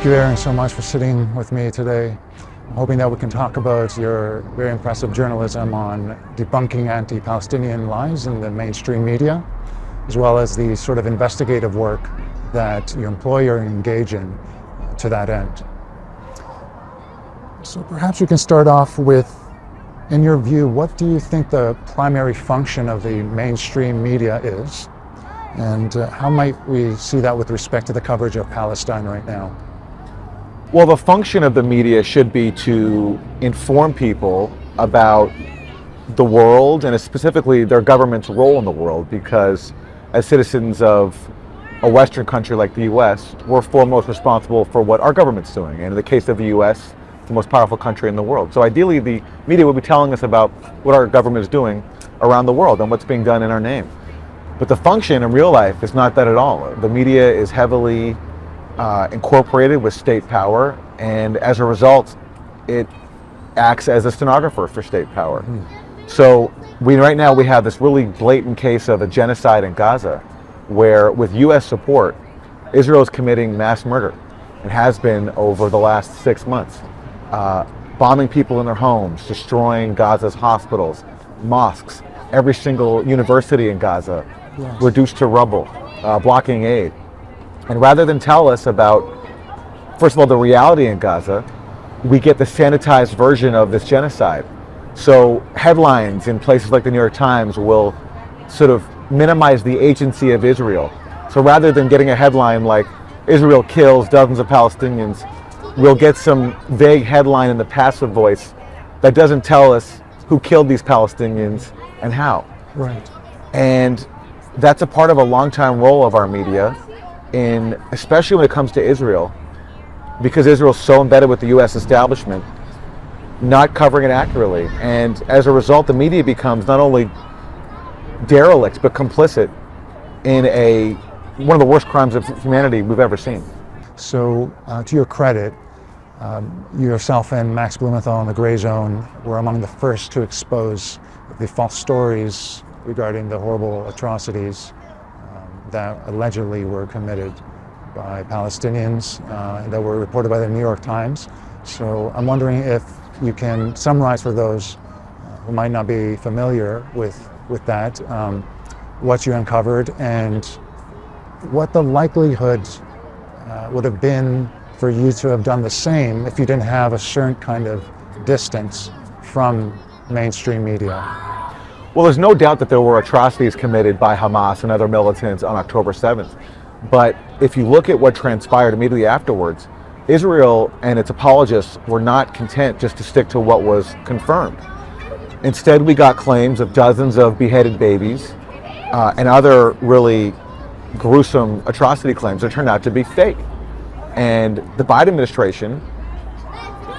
you, Aaron, so much for sitting with me today. I'm hoping that we can talk about your very impressive journalism on debunking anti-Palestinian lies in the mainstream media, as well as the sort of investigative work that you employ or engage in to that end. So perhaps we can start off with, in your view, what do you think the primary function of the mainstream media is? And how might we see that with respect to the coverage of Palestine right now? Well, the function of the media should be to inform people about the world and specifically their government's role in the world, because as citizens of a Western country like the US, we're foremost responsible for what our government's doing. And in the case of the US, the most powerful country in the world. So ideally, the media would be telling us about what our government is doing around the world and what's being done in our name. But the function in real life is not that at all. The media is heavily incorporated with state power, and as a result, it acts as a stenographer for state power. So right now we have this really blatant case of a genocide in Gaza, where with US support, Israel is committing mass murder and has been over the last 6 months. Bombing people in their homes, destroying Gaza's hospitals, mosques, every single university in Gaza, reduced to rubble, blocking aid. And rather than tell us about, first of all, the reality in Gaza, we get the sanitized version of this genocide. So headlines in places like the New York Times will sort of minimize the agency of Israel. So rather than getting a headline like, Israel kills dozens of Palestinians, we'll get some vague headline in the passive voice that doesn't tell us who killed these Palestinians and how. Right. And that's a part of a long-time role of our media, especially when it comes to Israel, because Israel's so embedded with the US establishment, not covering it accurately. And as a result, the media becomes not only derelict, but complicit in one of the worst crimes of humanity we've ever seen. So, to your credit, yourself and Max Blumenthal in the Gray Zone were among the first to expose the false stories regarding the horrible atrocities that allegedly were committed by Palestinians that were reported by the New York Times. So I'm wondering if you can summarize for those who might not be familiar with that, what you uncovered and what the likelihood would have been for you to have done the same if you didn't have a certain kind of distance from mainstream media. Well, there's no doubt that there were atrocities committed by Hamas and other militants on October 7th. But if you look at what transpired immediately afterwards, Israel and its apologists were not content just to stick to what was confirmed. Instead, we got claims of dozens of beheaded babies and other really gruesome atrocity claims that turned out to be fake. And the Biden administration,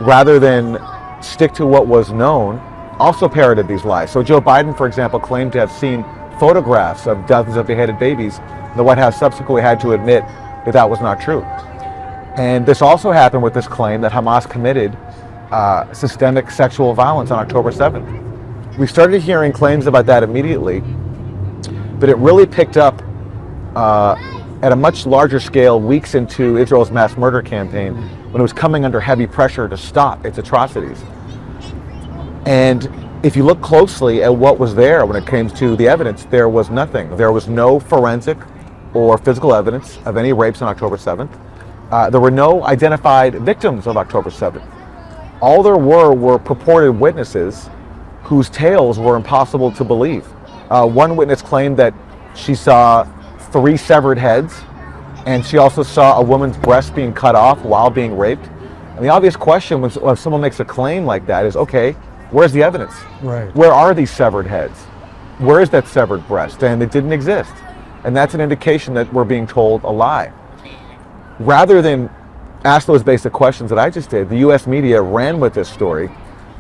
rather than stick to what was known, also parroted these lies. So Joe Biden, for example, claimed to have seen photographs of dozens of beheaded babies. The White House subsequently had to admit that that was not true. And this also happened with this claim that Hamas committed systemic sexual violence on October 7th. We started hearing claims about that immediately, but it really picked up at a much larger scale weeks into Israel's mass murder campaign, when it was coming under heavy pressure to stop its atrocities. And if you look closely at what was there when it came to the evidence, there was nothing. There was no forensic or physical evidence of any rapes on October 7th. There were no identified victims of October 7th. All there were purported witnesses whose tales were impossible to believe. One witness claimed that she saw 3 severed heads, and she also saw a woman's breast being cut off while being raped. And the obvious question when someone makes a claim like that is, okay, where's the evidence? Right. Where are these severed heads? Where is that severed breast? And it didn't exist. And that's an indication that we're being told a lie. Rather than ask those basic questions that I just did, the US media ran with this story,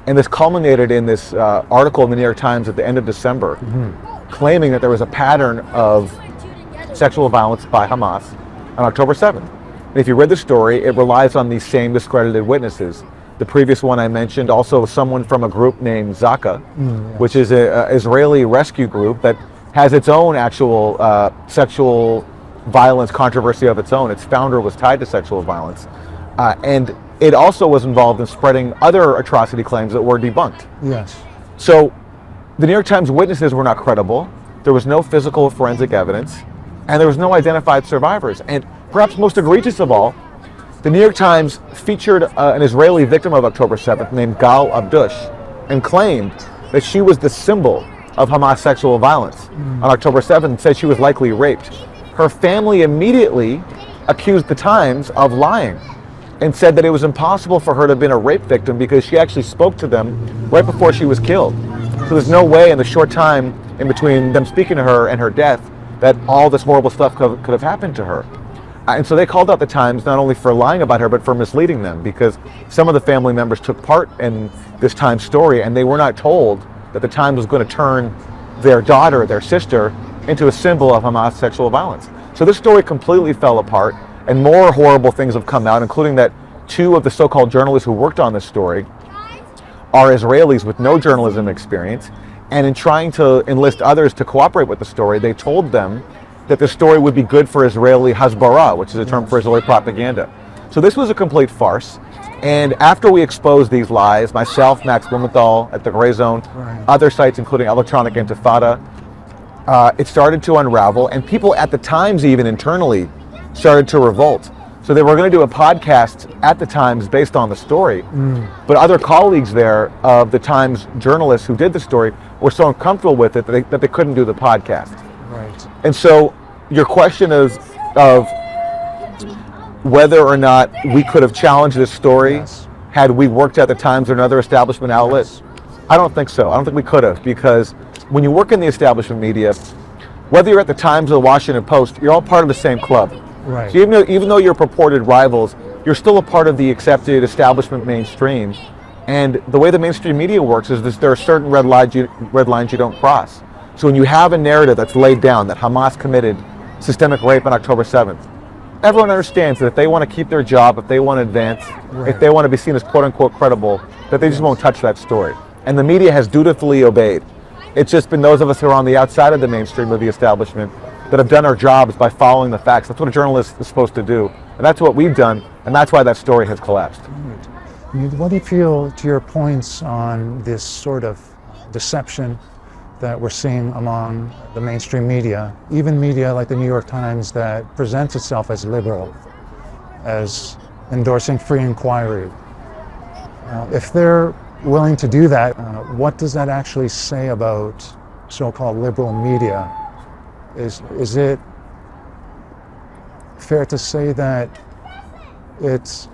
and this culminated in this article in the New York Times at the end of December, claiming that there was a pattern of sexual violence by Hamas on October 7th. And if you read the story, it relies on these same discredited witnesses. The previous one I mentioned, also someone from a group named Zaka, which is an Israeli rescue group that has its own actual sexual violence controversy of its own. Its founder was tied to sexual violence. And it also was involved in spreading other atrocity claims that were debunked. Yes. So the New York Times witnesses were not credible. There was no physical forensic evidence, and there was no identified survivors. And perhaps most egregious of all, the New York Times featured an Israeli victim of October 7th named Gal Abdush and claimed that she was the symbol of Hamas sexual violence on October 7th and said she was likely raped. Her family immediately accused the Times of lying and said that it was impossible for her to have been a rape victim because she actually spoke to them right before she was killed. So there's no way in the short time in between them speaking to her and her death that all this horrible stuff could have happened to her. And so they called out the Times not only for lying about her, but for misleading them, because some of the family members took part in this Times story and they were not told that the Times was going to turn their daughter, their sister, into a symbol of Hamas sexual violence. So this story completely fell apart, and more horrible things have come out, including that two of the so-called journalists who worked on this story are Israelis with no journalism experience, and in trying to enlist others to cooperate with the story, they told them that the story would be good for Israeli hasbara, which is a term for Israeli propaganda. So this was a complete farce. And after we exposed these lies, myself, Max Blumenthal at the Gray Zone, other sites including Electronic Intifada, it started to unravel, and people at the Times even internally started to revolt. So they were going to do a podcast at the Times based on the story, but other colleagues there of the Times journalists who did the story were so uncomfortable with it that they couldn't do the podcast. Right. And so your question is of whether or not we could have challenged this story had we worked at the Times or another establishment outlet. I don't think so. I don't think we could have, because when you work in the establishment media, whether you're at the Times or the Washington Post, you're all part of the same club. Right. So even though you're purported rivals, you're still a part of the accepted establishment mainstream. And the way the mainstream media works is there are certain red lines you don't cross. So when you have a narrative that's laid down that Hamas committed systemic rape on October 7th, everyone understands that if they want to keep their job, if they want to advance, if they want to be seen as quote-unquote credible, that they just won't touch that story. And the media has dutifully obeyed. It's just been those of us who are on the outside of the mainstream of the establishment that have done our jobs by following the facts. That's what a journalist is supposed to do. And that's what we've done, and that's why that story has collapsed. What do you feel to your points on this sort of deception that we're seeing among the mainstream media, even media like the New York Times that presents itself as liberal, as endorsing free inquiry? If they're willing to do that, what does that actually say about so-called liberal media? Is it fair to say that it's,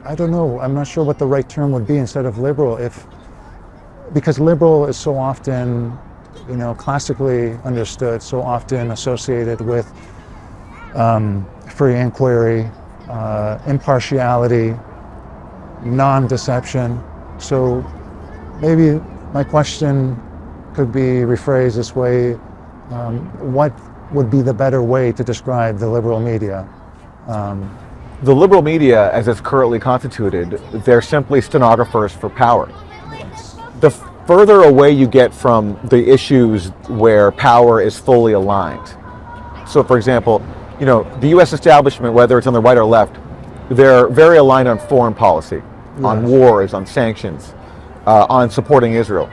I don't know, I'm not sure what the right term would be instead of liberal, because liberal is so often, classically understood, so often associated with free inquiry, impartiality, non-deception. So maybe my question could be rephrased this way: what would be the better way to describe the liberal media? The liberal media, as it's currently constituted, they're simply stenographers for power. The further away you get from the issues where power is fully aligned. So, for example, the U.S. establishment, whether it's on the right or left, they're very aligned on foreign policy, on wars, on sanctions, on supporting Israel.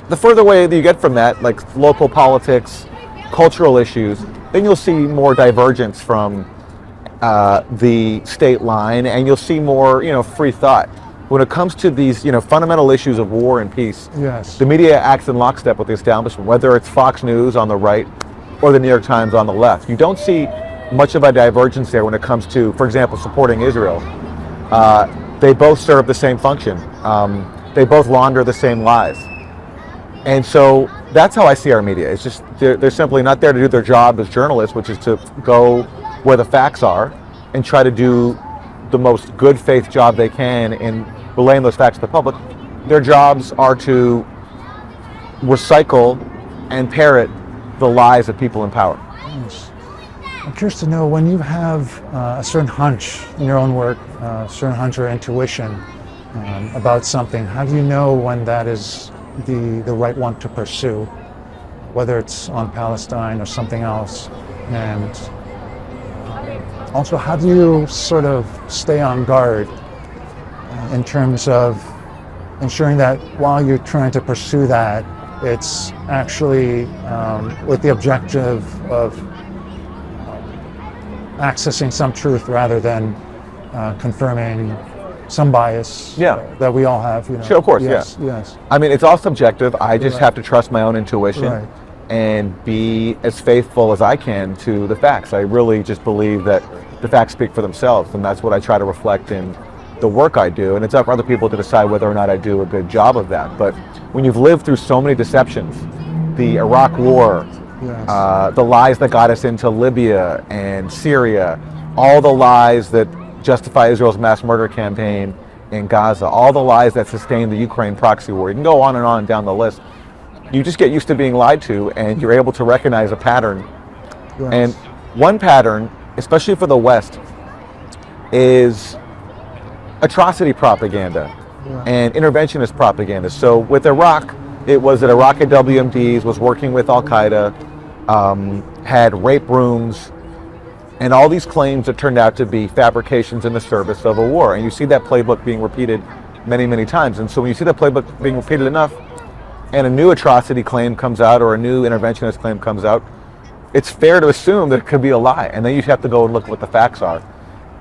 The further away that you get from that, like local politics, cultural issues, then you'll see more divergence from the state line, and you'll see more, free thought. When it comes to these, fundamental issues of war and peace, the media acts in lockstep with the establishment, whether it's Fox News on the right or the New York Times on the left. You don't see much of a divergence there when it comes to, for example, supporting Israel. They both serve the same function. They both launder the same lies. And so that's how I see our media. It's just, they're simply not there to do their job as journalists, which is to go where the facts are and try to do the most good faith job they can in relaying those facts to the public. Their jobs are to recycle and parrot the lies of people in power. Yes. I'm curious to know, when you have a certain hunch in your own work, a certain hunch or intuition about something, how do you know when that is the right one to pursue, whether it's on Palestine or something else? And Also, how do you sort of stay on guard in terms of ensuring that while you're trying to pursue that, it's actually with the objective of accessing some truth rather than confirming some bias that we all have. Sure, of course, yes. I mean, it's all subjective. I just have to trust my own intuition. Right. And be as faithful as I can to the facts. I really just believe that the facts speak for themselves, and that's what I try to reflect in the work I do. And it's up for other people to decide whether or not I do a good job of that. But when you've lived through so many deceptions, the Iraq War, the lies that got us into Libya and Syria, all the lies that justify Israel's mass murder campaign in Gaza, all the lies that sustain the Ukraine proxy war, you can go on and on down the list. You just get used to being lied to, and you're able to recognize a pattern. Yes. And one pattern, especially for the West, is atrocity propaganda and interventionist propaganda. So with Iraq, it was that Iraqi WMDs was working with Al-Qaeda, had rape rooms, and all these claims that turned out to be fabrications in the service of a war. And you see that playbook being repeated many, many times. And so when you see that playbook being repeated enough, and a new atrocity claim comes out or a new interventionist claim comes out, it's fair to assume that it could be a lie. And then you have to go and look at what the facts are.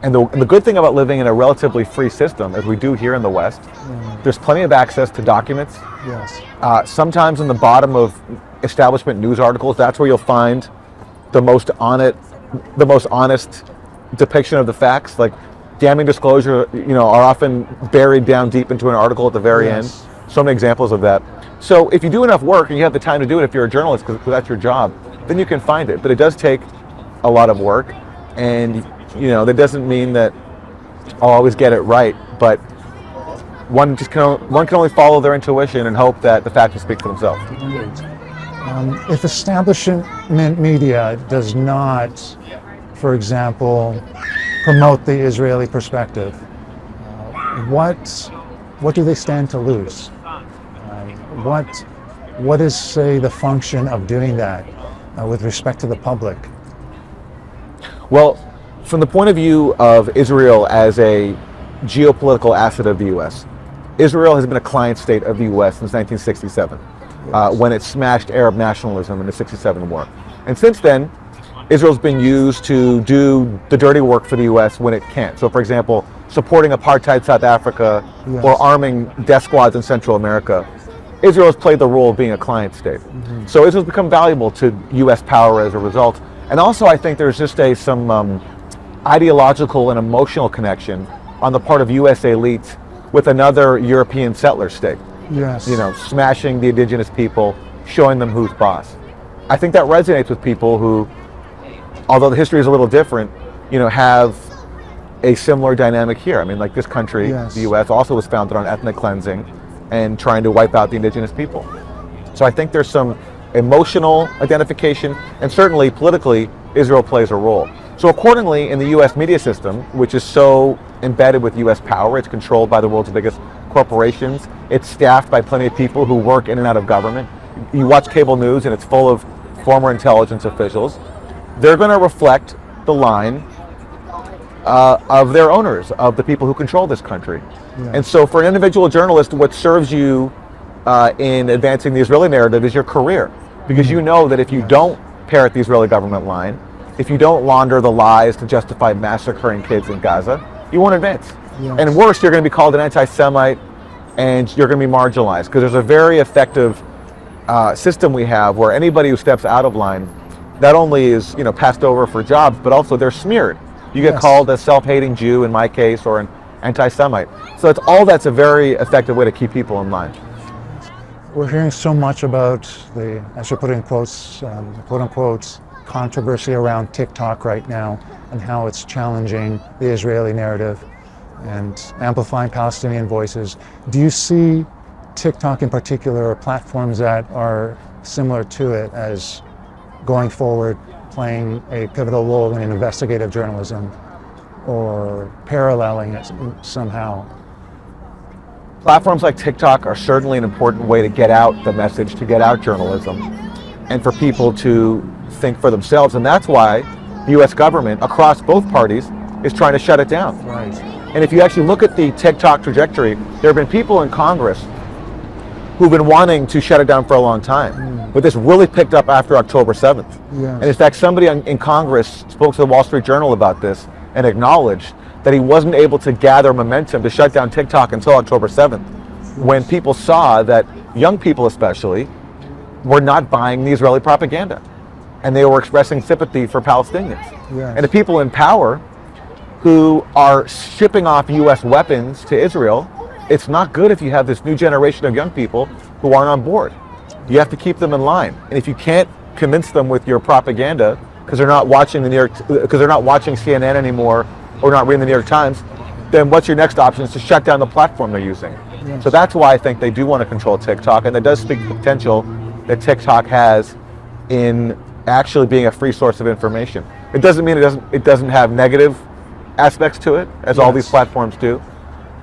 And the good thing about living in a relatively free system, as we do here in the West, there's plenty of access to documents. Yes. Sometimes in the bottom of establishment news articles, that's where you'll find the most honest depiction of the facts. Like damning disclosure, are often buried down deep into an article at the very end. So many examples of that. So if you do enough work and you have the time to do it, if you're a journalist, because that's your job, then you can find it. But it does take a lot of work, and that doesn't mean that I'll always get it right. But one can only follow their intuition and hope that the facts will speak for themselves. If establishment media does not, for example, promote the Israeli perspective, what do they stand to lose? What is, say, the function of doing that with respect to the public? Well, from the point of view of Israel as a geopolitical asset of the U.S., Israel has been a client state of the U.S. since 1967, when it smashed Arab nationalism in the '67 war. And since then, Israel's been used to do the dirty work for the U.S. when it can't. So, for example, supporting apartheid South Africa or arming death squads in Central America. Israel has played the role of being a client state. So Israel's become valuable to U.S. power as a result. And also I think there's just some ideological and emotional connection on the part of U.S. elites with another European settler state. Yes. Smashing the indigenous people, showing them who's boss. I think that resonates with people who, although the history is a little different, have a similar dynamic here. I mean, like this country, the U.S., also was founded on ethnic cleansing and trying to wipe out the indigenous people. So I think there's some emotional identification, and certainly politically, Israel plays a role. So accordingly, in the U.S. media system, which is so embedded with U.S. power, it's controlled by the world's biggest corporations, it's staffed by plenty of people who work in and out of government. You watch cable news and it's full of former intelligence officials. They're going to reflect the line of their owners, of the people who control this country. And so for an individual journalist, what serves you in advancing the Israeli narrative is your career. Because you know that if you don't parrot the Israeli government line, if you don't launder the lies to justify massacring kids in Gaza, you won't advance. And worse, you're going to be called an anti-Semite and you're going to be marginalized. Because there's a very effective system we have where anybody who steps out of line not only is passed over for jobs, but also they're smeared. You get called a self-hating Jew in my case, or an anti-Semite. So that's a very effective way to keep people in line. We're hearing so much about the, as you put in quotes, quote unquote, controversy around TikTok right now and how it's challenging the Israeli narrative and amplifying Palestinian voices. Do you see TikTok in particular, or platforms that are similar to it, as going forward playing a pivotal role in investigative journalism or paralleling it somehow? Platforms like TikTok are certainly an important way to get out the message, to get out journalism, and for people to think for themselves. And that's why the US government across both parties is trying to shut it down. Right. And if you actually look at the TikTok trajectory, there have been people in Congress who've been wanting to shut it down for a long time. But this really picked up after October 7th. Yes. And in fact, somebody in Congress spoke to the Wall Street Journal about this and acknowledged that he wasn't able to gather momentum to shut down TikTok until October 7th, when people saw that young people especially were not buying the Israeli propaganda. And they were expressing sympathy for Palestinians. Yes. And the people in power who are shipping off US weapons to Israel, it's not good if you have this new generation of young people who aren't on board. You have to keep them in line. And if you can't convince them with your propaganda because they're not watching CNN anymore or not reading the New York Times, then what's your next option is to shut down the platform they're using. Yes. So that's why I think they do want to control TikTok, and that does speak to the potential that TikTok has in actually being a free source of information. It doesn't mean it doesn't have negative aspects to it, as all these platforms do.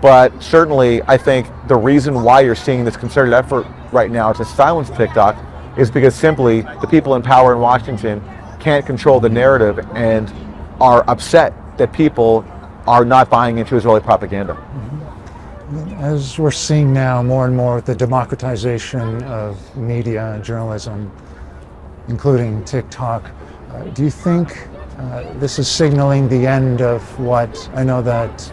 But certainly, I think the reason why you're seeing this concerted effort right now to silence TikTok is because simply the people in power in Washington can't control the narrative and are upset that people are not buying into Israeli propaganda. As we're seeing now more and more with the democratization of media and journalism, including TikTok, do you think this is signaling the end of what I know that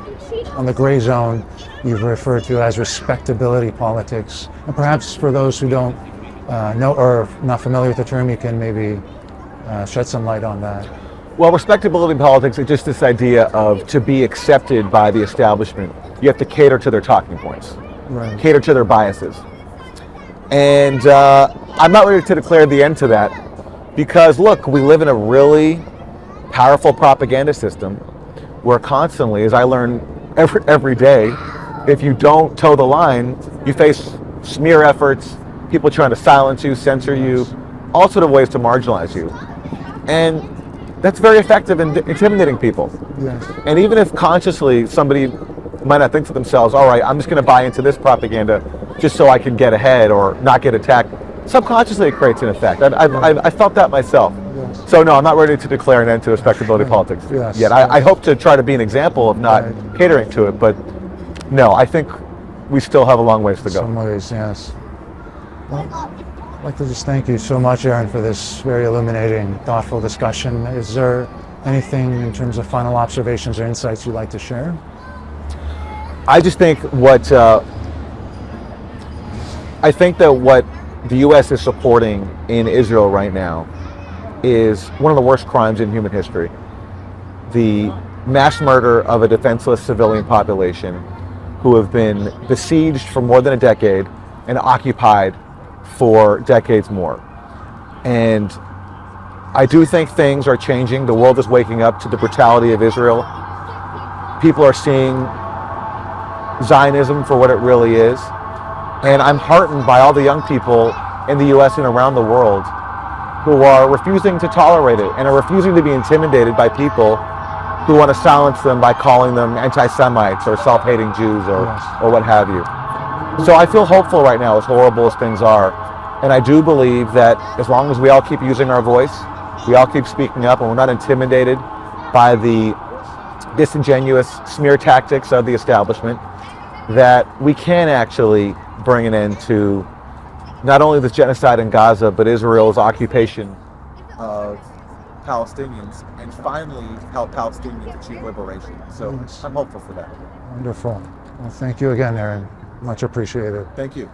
on the gray zone you've referred to as respectability politics? And perhaps for those who don't know or not familiar with the term, you can maybe shed some light on that. Well, respectability politics is just this idea of, to be accepted by the establishment, you have to cater to their talking points, Right. cater to their biases. And I'm not ready to declare the end to that, because look, we live in a really powerful propaganda system where constantly, as I learn every day, if you don't toe the line, you face smear efforts, people trying to silence you, censor you, all sort of ways to marginalize you. And that's very effective in intimidating people. Yes. And even if consciously somebody might not think to themselves, all right, I'm just going to buy into this propaganda just so I can get ahead or not get attacked, subconsciously it creates an effect. I felt that myself. Yes. So no, I'm not ready to declare an end to respectability politics Yes. yet. I hope to try to be an example of not catering to it, but no, I think we still have a long ways to go. Some ways, yes. Well, I'd like to just thank you so much, Aaron, for this very illuminating, thoughtful discussion. Is there anything in terms of final observations or insights you'd like to share? I just think what the U.S. is supporting in Israel right now is one of the worst crimes in human history. The mass murder of a defenseless civilian population who have been besieged for more than a decade and occupied for decades more. And I do think things are changing. The world is waking up to the brutality of Israel. People are seeing Zionism for what it really is. And I'm heartened by all the young people in the US and around the world who are refusing to tolerate it and are refusing to be intimidated by people who want to silence them by calling them anti-Semites or self-hating Jews or what have you. So I feel hopeful right now, as horrible as things are. And I do believe that as long as we all keep using our voice, we all keep speaking up, and we're not intimidated by the disingenuous smear tactics of the establishment, that we can actually bring an end to not only this genocide in Gaza, but Israel's occupation of Palestinians, and finally help Palestinians achieve liberation. So I'm hopeful for that. Wonderful. Well, thank you again, Aaron. Much appreciated. Thank you.